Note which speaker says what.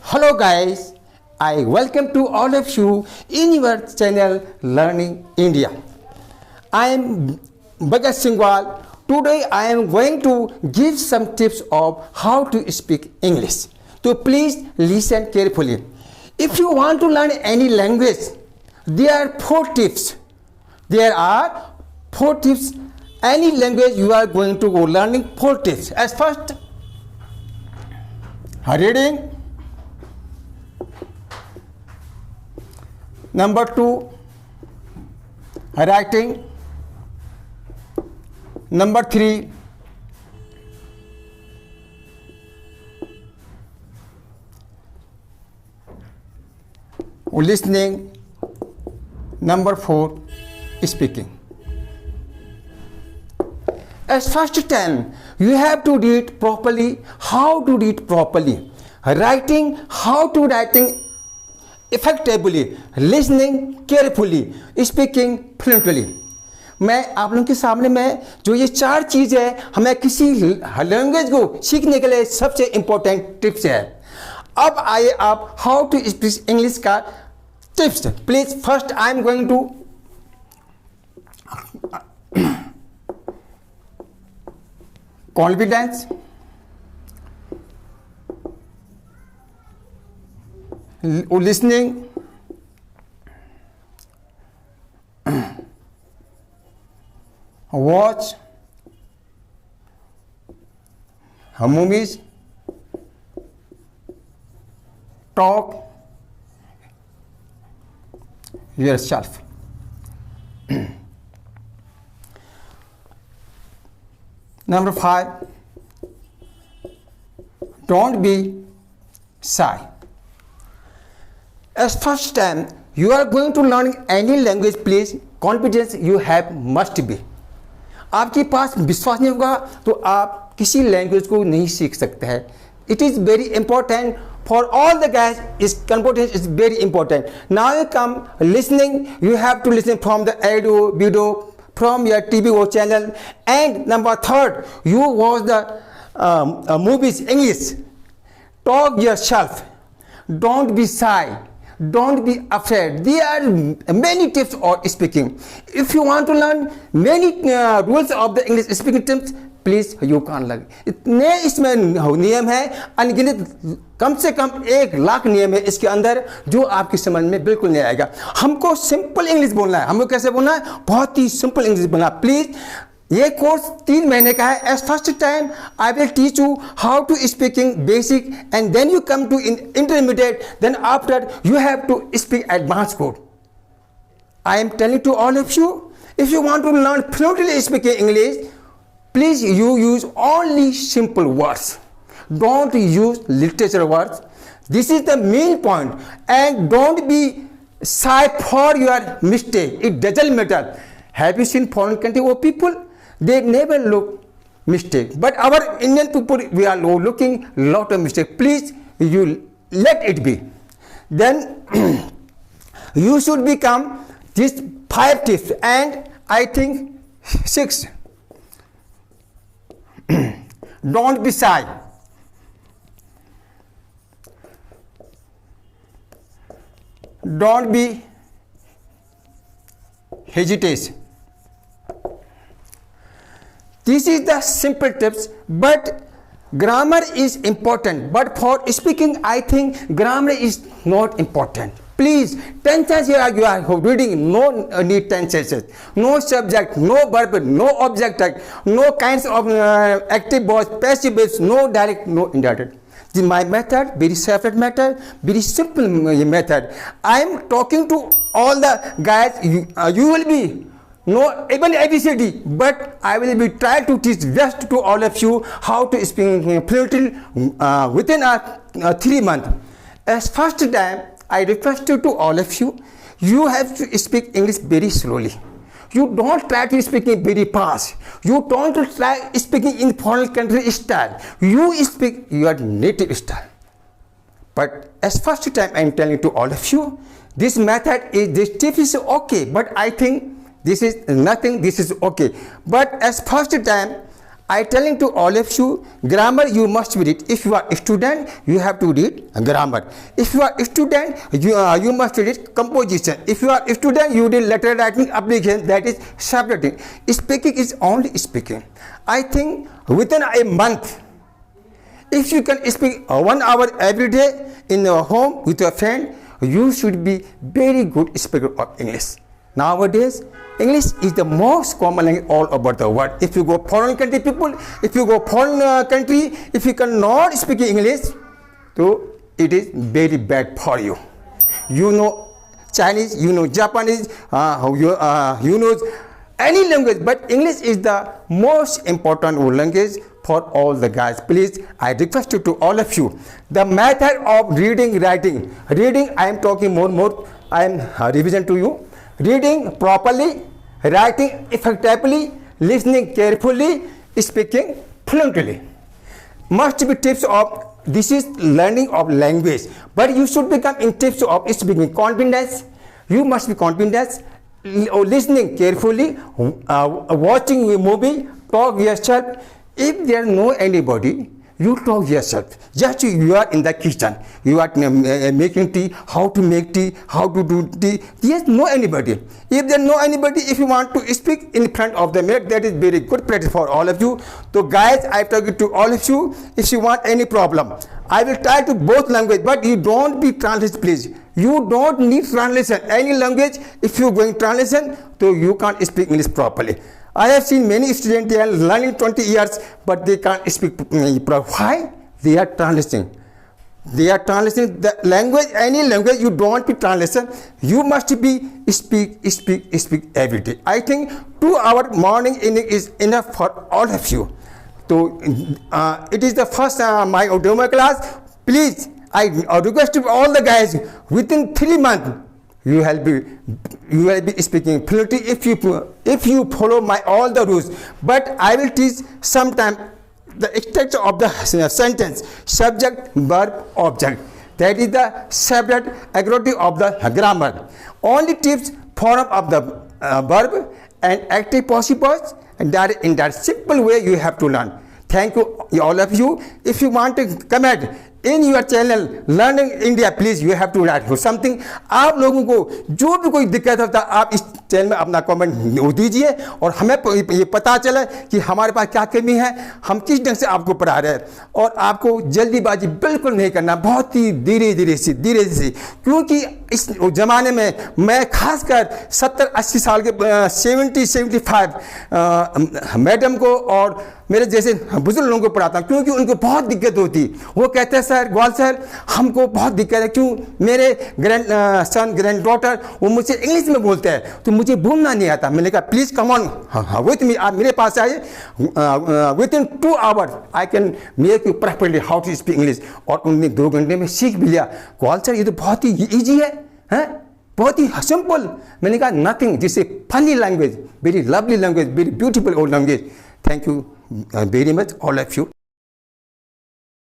Speaker 1: Hello guys, I welcome to all of you in your channel Learning India. I am Bhagat Singwal. Today I am going to give some tips of how to speak English. So please listen carefully. If you want to learn any language, there are 4 tips. There are 4 tips. Any language you are going to go learning 4 tips. As first, reading. Number 2, writing. Number 3, listening. Number 4, speaking. As first time, you have to read properly. How to read properly? Writing, how to writing effectively, listening carefully, speaking fluently. मैं आप लोगों के सामने में जो ये 4 चीज़ है हमें किसी लैंग्वेज को सीखने के लिए सबसे इम्पोर्टेंट टिप्स है. अब आइए आप हाउ टू स्पीक इंग्लिश का tips. Please first I am going to confidence, listening, watch movies, talk yourself. Number 5, don't be shy. As first time you are going to learn any language, please confidence you have must be. आपके पास विश्वास नहीं होगा तो आप किसी language को नहीं सीख सकते हैं. It is very important for all the guys. Is confidence is very important. Now you come listening. You have to listen from the audio, video, from your TV or channel. And number 3, you watch the movies English. Talk yourself. Don't be shy. Don't be afraid. There are many tips of speaking. If you want to learn many rules of the English speaking tips, please you can learn. इतने इसमें नियम है अनगिनत, कम से कम 1 लाख नियम है इसके अंदर जो आपकी समझ में बिल्कुल नहीं आएगा. हमको सिंपल इंग्लिश बोलना है. हमको कैसे बोलना है? बहुत ही सिंपल इंग्लिश बोलना. प्लीज ये कोर्स 3 महीने का है. As first time I will teach you how to speaking basic and then you come to intermediate, then after you have to speak advance course. I am telling to all of you, if you want to learn fluently speaking English, please you use only simple words. Don't use literature words. This is the main point. And don't be shy for your mistake. It doesn't matter. Have you seen foreign country or people? They never look mistake. But our Indian people, we are looking lot of mistake. Please you let it be. Then you should become these 5 tips and I think 6. Don't be shy. Don't be hesitate. This is the simple tips, but grammar is important. But for speaking, I think grammar is not important. Please, tenses here you are reading, no need tenses, no subject, no verb, no object, no kinds of active verbs, passive verbs, no direct, no indirect. This is my method, very separate method, very simple method. I am talking to all the guys. You will be no even ABCD, but I will be trying to teach just to all of you how to speak fluently within 3 months. As first time, I request you to all of you, you have to speak English very slowly. You don't try to speak it very fast. You don't try speaking in foreign country style. You speak your native style. But as first time I am telling to all of you, this method is, this tip is okay, but I think this is nothing, this is okay. But as first time I telling to all of you, grammar you must read. If you are a student, you have to read grammar. If you are a student, you must read composition. If you are a student, you read letter writing, application, that is subjecting. Speaking is only speaking. I think within a month, if you can speak 1 hour every day in your home with your friend, you should be very good speaker of English. Nowadays, English is the most common language all over the world. If you go foreign country people, if you go foreign country, if you cannot speak English, so it is very bad for you. You know Chinese, you know Japanese, you know any language, but English is the most important language for all the guys. Please, I request you to all of you, the method of reading, writing. Reading, I am talking more, I am revision to you. Reading properly, writing effectively, listening carefully, speaking fluently. Must be tips of, this is learning of language, but you should become in tips of speaking. Confidence, you must be confident, listening carefully, watching a movie, talk yourself. If there no anybody, you talk yourself. Just you are in the kitchen, you are making tea, how to make tea, how to do tea. Yes, no anybody. If there no anybody, if you want to speak in front of the mirror, that is very good practice for all of you. So guys, I talk to all of you. If you want any problem, I will try to both language, but you don't be translate, please. You don't need translation. Any language, if you going translation, so you can't speak English properly. I have seen many students, they are learning 20 years, but they can't speak properly. Why? They are translating. They are translating the language, any language, you don't be translation. You must be speak every day. I think 2 hour morning evening is enough for all of you. So it is the first my demo class. Please, I request to all the guys, within 3 months, you will be speaking fluently if you follow my all the rules. But I will teach sometime the structure of the sentence, subject, verb, object. That is the separate activity of the grammar. Only tips, form of the verb and active participles, and that in that simple way you have to learn. Thank you all of you. If you want to comment in your channel Learning India, please you have to write something. आप लोगों को जो भी कोई दिक्कत होता है, आप इस चैनल में अपना कमेंट दीजिए और हमें ये पता चले कि हमारे पास क्या कमी है, हम किस ढंग से आपको पढ़ा रहे हैं. और आपको जल्दीबाजी बिल्कुल नहीं करना, बहुत ही धीरे धीरे से, क्योंकि इस ज़माने में मैं खासकर 70-80 साल के 70-75 मैडम को और मेरे जैसे बुजुर्ग लोगों को पढ़ाता हूँ, क्योंकि उनको बहुत दिक्कत होती. वो कहते हैं सर ग्वाल सर हमको बहुत दिक्कत है, क्यों मेरे ग्रैंड डॉटर वो मुझसे इंग्लिश में बोलते हैं तो मुझे बोलना नहीं आता. मैंने कहा please come on with me, आप मेरे पास आइए, within 2 hours I can make you perfectly how to speak English. और उन्होंने 2 घंटे में सीख भी लिया. ग्वाल सर ये तो बहुत ही ईजी है, बहुत ही सिंपल. मैंने कहा नथिंग, जिससे funny language, very lovely language, very beautiful old language. Thank you very much all of you.